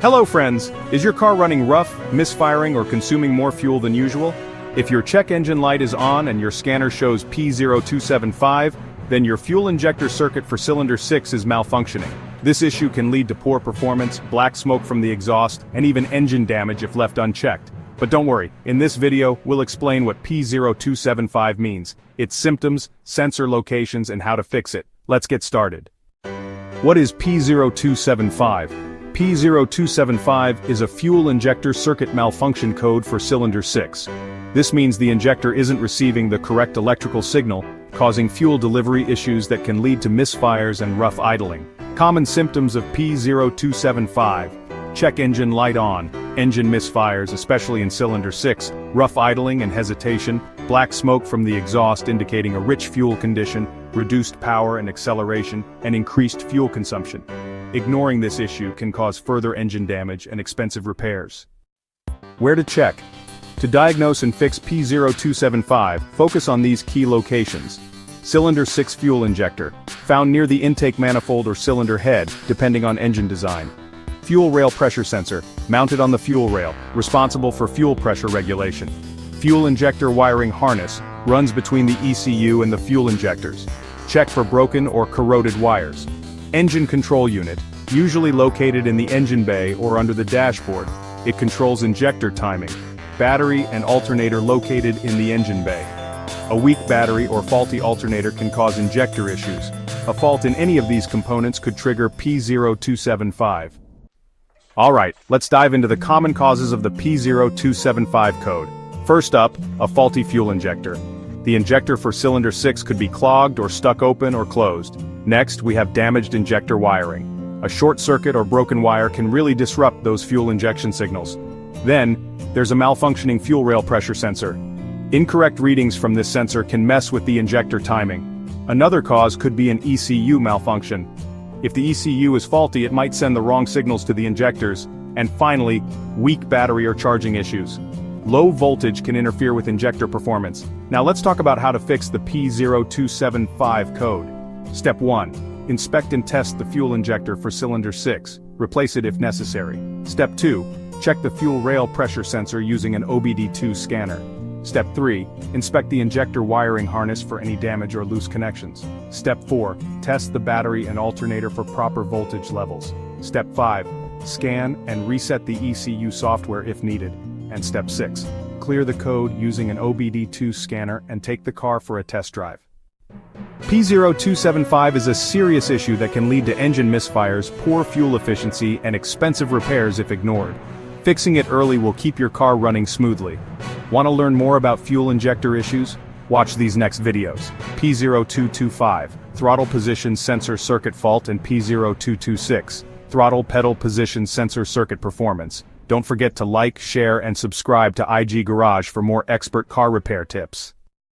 Hello friends, is your car running rough, misfiring or consuming more fuel than usual? If your check engine light is on and your scanner shows P0275, then your fuel injector circuit for cylinder 6 is malfunctioning. This issue can lead to poor performance, black smoke from the exhaust, and even engine damage if left unchecked. But don't worry, in this video, we'll explain what P0275 means, its symptoms, sensor locations, and how to fix it. Let's get started. What is P0275? P0275 is a fuel injector circuit malfunction code for cylinder 6. This means the injector isn't receiving the correct electrical signal, causing fuel delivery issues that can lead to misfires and rough idling. Common symptoms of P0275: check engine light on, engine misfires especially in cylinder 6, rough idling and hesitation, black smoke from the exhaust indicating a rich fuel condition, reduced power and acceleration, and increased fuel consumption. Ignoring this issue can cause further engine damage and expensive repairs. Where to check? To diagnose and fix P0275, focus on these key locations. Cylinder 6 fuel injector, found near the intake manifold or cylinder head, depending on engine design. Fuel rail pressure sensor, mounted on the fuel rail, responsible for fuel pressure regulation. Fuel injector wiring harness, runs between the ECU and the fuel injectors. Check for broken or corroded wires. Engine control unit, usually located in the engine bay or under the dashboard. It controls injector timing. Battery and alternator located in the engine bay. A weak battery or faulty alternator can cause injector issues. A fault in any of these components could trigger P0275. Alright, let's dive into the common causes of the P0275 code. First up, a faulty fuel injector. The injector for cylinder 6 could be clogged or stuck open or closed. Next, we have damaged injector wiring. A short circuit or broken wire can really disrupt those fuel injection signals. Then, there's a malfunctioning fuel rail pressure sensor. Incorrect readings from this sensor can mess with the injector timing. Another cause could be an ECU malfunction. If the ECU is faulty, it might send the wrong signals to the injectors. And finally, weak battery or charging issues. Low voltage can interfere with injector performance. Now let's talk about how to fix the P0275 code. Step 1. Inspect and test the fuel injector for cylinder 6. Replace it if necessary. Step 2. Check the fuel rail pressure sensor using an obd2 scanner. Step 3. Inspect the injector wiring harness for any damage or loose connections. Step 4. Test the battery and alternator for proper voltage levels. Step 5. Scan and reset the ECU software if needed. And Step 6. Clear the code using an obd2 scanner and take the car for a test drive. P0275 is a serious issue that can lead to engine misfires, poor fuel efficiency, and expensive repairs if ignored. Fixing it early will keep your car running smoothly. Want to learn more about fuel injector issues? Watch these next videos. P0225, throttle position sensor circuit fault, and P0226, throttle pedal position sensor circuit performance. Don't forget to like, share, and subscribe to IG Garage for more expert car repair tips.